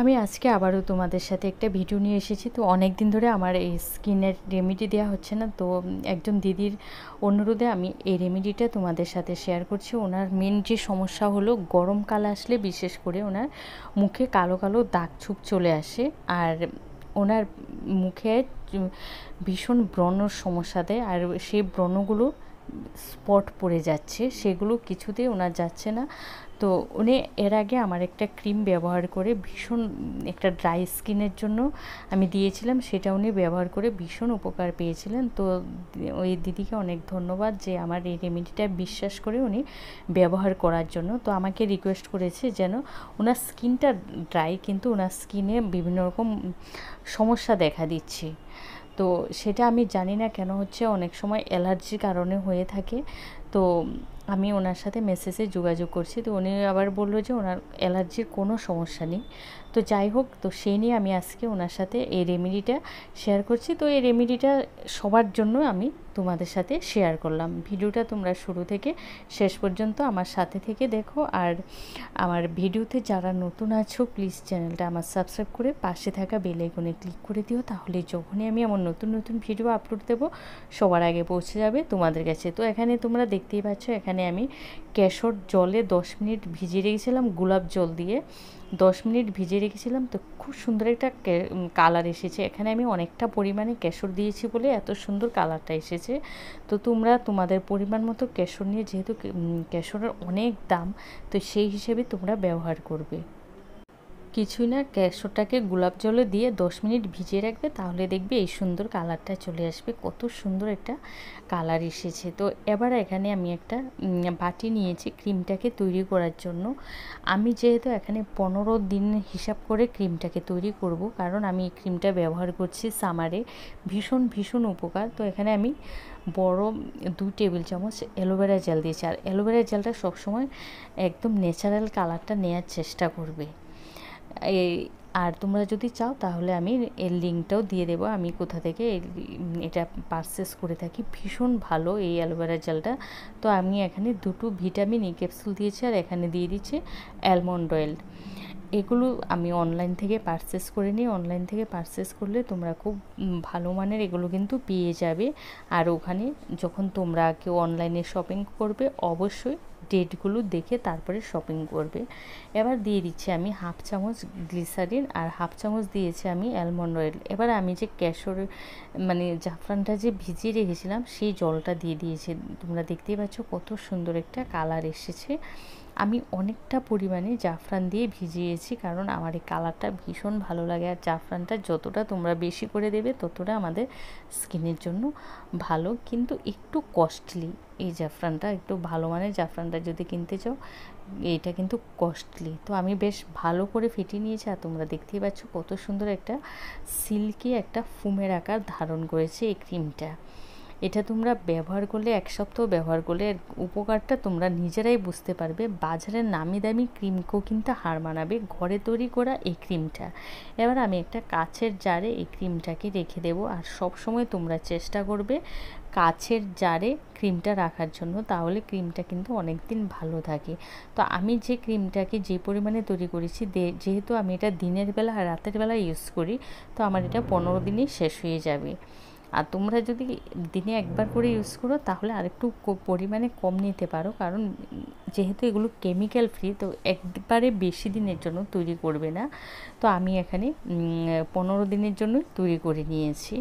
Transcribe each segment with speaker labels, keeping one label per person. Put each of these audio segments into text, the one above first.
Speaker 1: আমি আজকে আবারও তোমাদের সাথে একটা ভিডিও নিয়ে এসেছি। তো অনেক দিন ধরে আমার এই স্কিনের রেমেডি দেওয়া হচ্ছে না, তো একজন দিদির অনুরোধে আমি এই রেমেডিটা তোমাদের সাথে শেয়ার করছি। ওনার মেন যে সমস্যা হলো গরমকাল আসলে বিশেষ করে ওনার মুখে কালো কালো দাগ ছোপ চলে আসে, আর ওনার মুখে ভীষণ ব্রণর সমস্যা দেয়, আর সেই ব্রণগুলো স্পট পড়ে যাচ্ছে, সেগুলো কিছুতেই ওনার যাচ্ছে না। তো উনি এর আগে আমার একটা ক্রিম ব্যবহার করে ভীষণ একটা ড্রাই স্কিনের জন্য আমি দিয়েছিলাম, সেটা উনি ব্যবহার করে ভীষণ উপকার পেয়েছিলেন। তো ওই দিদিকে অনেক ধন্যবাদ যে আমার এই রেমেডিটা বিশ্বাস করে উনি ব্যবহার করার জন্য। তো আমাকে রিকোয়েস্ট করেছে যেন ওনার স্কিনটা ড্রাই, কিন্তু ওনার স্কিনে বিভিন্ন রকম সমস্যা দেখা দিচ্ছে। তো সেটা আমি জানি না কেন হচ্ছে, অনেক সময় অ্যালার্জির কারণে হয়ে থাকে। তো আমি ওনার সাথে মেসেজে যোগাযোগ করছি, তো উনি আবার বললো যে ওনার অ্যালার্জির কোনো সমস্যা নেই। তো যাই হোক, তো সেই নিয়ে আমি আজকে ওনার সাথে এই রেমেডিটা শেয়ার করছি। তো এই রেমেডিটা সবার জন্য আমি তোমাদের সাথে শেয়ার করলাম। ভিডিওটা তোমরা শুরু থেকে শেষ পর্যন্ত আমার সাথে থেকে দেখো, আর আমার ভিডিওতে যারা নতুন আছো প্লিজ চ্যানেলটা আমার সাবস্ক্রাইব করে পাশে থাকা বেল আইকনে ক্লিক করে দিও, তাহলে যখনই আমি আমার নতুন নতুন ভিডিও আপলোড দেবো সবার আগে পৌঁছে যাবে তোমাদের কাছে। তো এখানে তোমরা দেখতেই পাচ্ছ, এখানে আমি কেশর জলে 10 মিনিট ভিজিয়ে রেখেছিলাম, গোলাপ জল দিয়ে 10 মিনিট ভিজিয়ে রেখেছিলাম। তো খুব সুন্দর একটা কালার এসেছে। এখানে আমি অনেকটা পরিমাণে কেশর দিয়েছি বলে এত সুন্দর কালারটা এসেছে। তো তোমরা তোমাদের পরিমাণ মতো কেশর নিয়ে, যেহেতু কেশরের অনেক দাম, তো সেই হিসেবে তোমরা ব্যবহার করবে। কিছুই না, কেশরটাকে গোলাপ জলে দিয়ে 10 মিনিট ভিজিয়ে রাখবে, তাহলে দেখবে এই সুন্দর কালারটা চলে আসবে। কত সুন্দর একটা কালার এসেছে। তো এবার এখানে আমি একটা বাটি নিয়েছি ক্রিমটাকে তৈরি করার জন্য। আমি যেহেতু এখানে 15 দিন হিসাব করে ক্রিমটাকে তৈরি করব, কারণ আমি এই ক্রিমটা ব্যবহার করছি সামারে, ভীষণ ভীষণ উপকার। তো এখানে আমি বড় 2 টেবিল চামচ অ্যালোভেরা জেল দিয়েছি, আর অ্যালোভেরা জেলটা সবসময় একদম ন্যাচারাল কালারটা নেওয়ার চেষ্টা করবে। আর তোমরা যদি চাও তাহলে আমি এর লিঙ্কটাও দিয়ে দেবো, আমি কোথা থেকে এটা পারচেস করে থাকি। ভীষণ ভালো এই অ্যালোভেরা জেলটা। তো আমি এখানে 2টো ভিটামিন ই ক্যাপসুল দিয়েছি, আর এখানে দিয়ে দিচ্ছি অ্যালমন্ড অয়েল। এগুলো আমি অনলাইন থেকে পারচেস করে নিই। অনলাইন থেকে পারচেস করলে তোমরা খুব ভালো মানের এগুলো কিন্তু পেয়ে যাবে। আর ওখানে যখন তোমরা কেউ অনলাইনে শপিং করবে অবশ্যই ডেটগুলো দেখে তারপরে শপিং করবে। এবার দিয়ে দিচ্ছি আমি 1/2 চামচ গ্লিসারিন, আর 1/2 চামচ দিয়েছি আমি অ্যালমন্ড অয়েল। এবার আমি যে কেশর জাফরানটা যে ভিজিয়ে রেখেছিলাম সেই জলটা দিয়ে দিয়েছি। তোমরা দেখতেই পাচ্ছ কত সুন্দর একটা কালার এসেছে। আমি অনেকটা পরিমাণে জাফরান দিয়ে ভিজিয়েছি, কারণ আমার এই কালারটা ভীষণ ভালো লাগে। আর জাফরানটা যতটা তোমরা বেশি করে দেবে ততটা আমাদের স্কিনের জন্য ভালো, কিন্তু একটু কস্টলি। এই জাফরানটা একটু ভালো মানের জাফরানটা যদি কিনতে চাও, এইটা কিন্তু কস্টলি। তো আমি বেশ ভালো করে ফেটিয়ে নিয়েছি, আর তোমরা দেখতেই পাচ্ছ কত সুন্দর একটা সিল্কি একটা ফোমের আকার ধারণ করেছে এই ক্রিমটা। এটা তোমরা ব্যবহার করলে, 1 সপ্তাহ ব্যবহার করলে উপকারটা তোমরা নিজেরাই বুঝতে পারবে। বাজারের নামি দামি ক্রিমকেও কিন্তু হার মানাবে ঘরে তৈরি করা এই ক্রিমটা। এবার আমি একটা কাচের জারে এই ক্রিমটাকে রেখে দেবো, আর সব সময় তোমরা চেষ্টা করবে কাচের জারে ক্রিমটা রাখার জন্য, তাহলে ক্রিমটা কিন্তু অনেক দিন ভালো থাকে। তো আমি যে ক্রিমটাকে যে পরিমাণে তৈরি করেছি, যেহেতু আমি এটা দিনের বেলা আর রাতের বেলা ইউজ করি, তো আমার এটা 15 দিনেই শেষ হয়ে যাবে। আর তোমরা যদি দিনে একবার করে ইউজ করো তাহলে আরেকটু পরিমাণে কম নিতে পারো, কারণ যেহেতু এগুলো কেমিক্যাল ফ্রি, তো একবারে বেশি দিনের জন্য তৈরি করবে না। তো আমি এখানে 15 দিনের জন্য তৈরি করে নিয়েছি।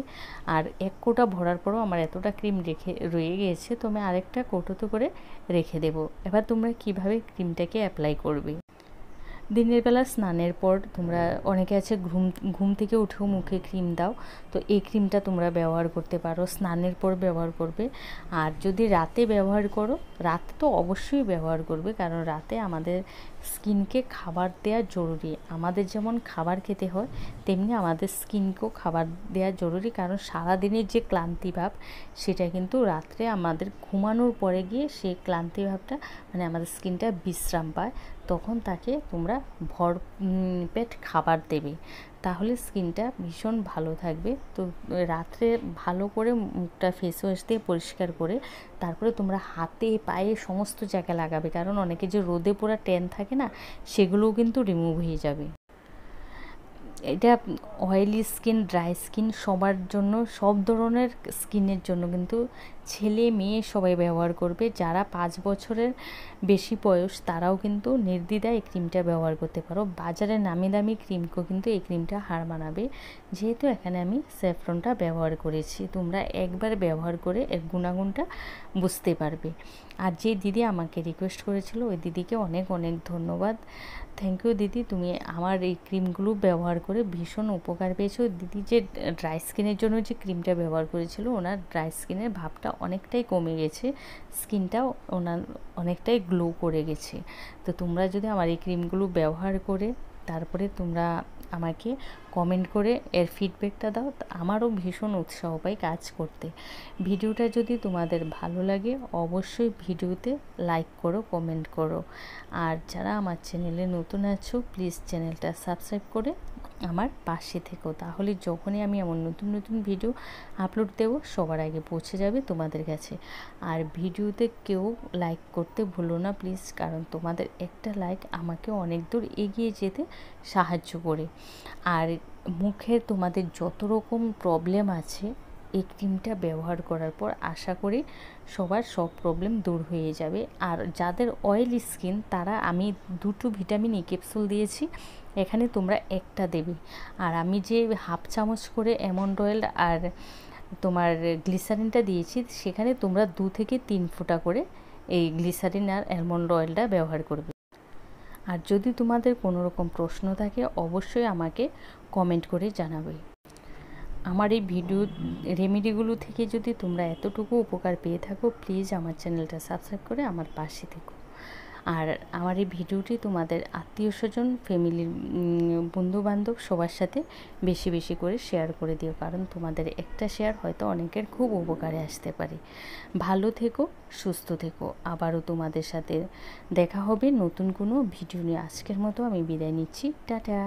Speaker 1: আর 1 কৌটা ভরার পরও আমার এতটা ক্রিম রয়ে গিয়েছে, তো আমি আরেকটা কৌটোতে করে রেখে দেবো। এবার তোমরা কিভাবে ক্রিমটাকে অ্যাপ্লাই করবে। দিনের বেলা স্নানের পর তোমরা অনেকে আছে ঘুম থেকে উঠেও মুখে ক্রিম দাও, তো এই ক্রিমটা তোমরা ব্যবহার করতে পারো, স্নানের পর ব্যবহার করবে। আর যদি রাতে ব্যবহার করো, রাতে তো অবশ্যই ব্যবহার করবে, কারণ রাতে আমাদের স্কিনকে খাবার দেওয়া জরুরি। আমাদের যেমন খাবার খেতে হয়, তেমনি আমাদের স্কিনকেও খাবার দেওয়া জরুরি, কারণ সারাদিনের যে ক্লান্তি ভাব সেটা কিন্তু রাত্রে আমাদের ঘুমানোর পরে গিয়ে সেই ক্লান্তি ভাবটা আমাদের স্কিনটা বিশ্রাম পায়, তখন তাকে তোমরা পেট খাবার দেবে, তাহলে স্কিনটা ভীষণ ভালো থাকবে। তো রাত্রে ভালো করে মুখটা ফেস ওয়াশ দিয়ে পরিষ্কার করে তারপরে তোমরা হাতে পায়ে সমস্ত জায়গায় লাগাবে, কারণ অনেকে যে রোদে পোড়া ট্যান থাকে না, সেগুলোও কিন্তু রিমুভ হয়ে যাবে। এটা অয়েলি স্কিন, ড্রাই স্কিন সবার জন্য, সব ধরনের স্কিনের জন্য কিন্তু ছেলে মেয়ে সবাই ব্যবহার করবে। যারা 5 বছরের বেশি বয়স তারাও কিন্তু নির্দ্বিধায় এই ক্রিমটা ব্যবহার করতে পারো। বাজারে নামি দামি ক্রিমকেও কিন্তু এই ক্রিমটা হার মানাবে, যেহেতু এখানে আমি স্যাফরনটা ব্যবহার করেছি। তোমরা একবার ব্যবহার করে এর গুণাগুণটা বুঝতে পারবে। আর যে দিদি আমাকে রিকোয়েস্ট করেছিল ওই দিদিকে অনেক অনেক ধন্যবাদ। থ্যাংক ইউ দিদি, তুমি আমার এই ক্রিমগুলো ব্যবহার করে ভীষণ উপকার পেয়েছো। দিদি যে ড্রাই স্কিনের জন্য যে ক্রিমটা ব্যবহার করেছিল, ওনার ড্রাই স্কিনের ভাবটা অনেকটাই কমে গেছে, স্কিনটাও ওনার অনেকটাই গ্লো করে গেছে। তো তোমরা যদি আমার এই ক্রিমগুলো ব্যবহার করে তারপরে তোমরা আমাকে কমেন্ট করে এর ফিডব্যাকটা দাও, আমারও ভীষণ উৎসাহ পাই কাজ করতে। ভিডিওটা যদি তোমাদের ভালো লাগে অবশ্যই ভিডিওতে লাইক করো, কমেন্ট করো। আর যারা আমার চ্যানেলে নতুন আছো প্লিজ চ্যানেলটা সাবস্ক্রাইব করে আমার পাশে থেকো, তাহলে যখনই আমি এমন নতুন নতুন ভিডিও আপলোড দেবো সবার আগে পৌঁছে যাবে তোমাদের কাছে। আর ভিডিওতে কেউ লাইক করতে ভুলো না প্লিজ, কারণ তোমাদের একটা লাইক আমাকে অনেক দূর এগিয়ে যেতে সাহায্য করে। আর মুখে তোমাদের যত রকম প্রবলেম আছে এই ক্রিমটা ব্যবহার করার পর আশা করি সবার সব প্রবলেম দূর হয়ে যাবে। আর যাদের অয়েলি স্কিন তারা আমি 2টো ভিটামিন ই ক্যাপসুল দিয়েছি, এখানে তোমরা একটা দেবে। আর আমি যে হাফ চামচ করে অ্যালমন্ড অয়েল আর তোমার গ্লিসারিনটা দিয়েছি, সেখানে তোমরা 2 থেকে 3 ফোঁটা করে এই গ্লিসারিন আর অ্যালমন্ড অয়েলটা ব্যবহার করবে। আর যদি তোমাদের কোনো রকম প্রশ্ন থাকে অবশ্যই আমাকে কমেন্ট করে জানাবে। আমার এই ভিডিও রেমেডিগুলো থেকে যদি তোমরা এতটুকু উপকার পেয়ে থাকো প্লিজ আমার চ্যানেলটা সাবস্ক্রাইব করে আমার পাশে থেকো। আর আমার এই ভিডিওটি তোমাদের আত্মীয় স্বজন, ফ্যামিলির বন্ধুবান্ধব সবার সাথে বেশি বেশি করে শেয়ার করে দিও, কারণ তোমাদের একটা শেয়ার হয়তো অনেকের খুব উপকারে আসতে পারে। ভালো থেকো, সুস্থ থেকো, আবারও তোমাদের সাথে দেখা হবে নতুন কোনো ভিডিও নিয়ে। আজকের মতো আমি বিদায় নিচ্ছি, টাটা।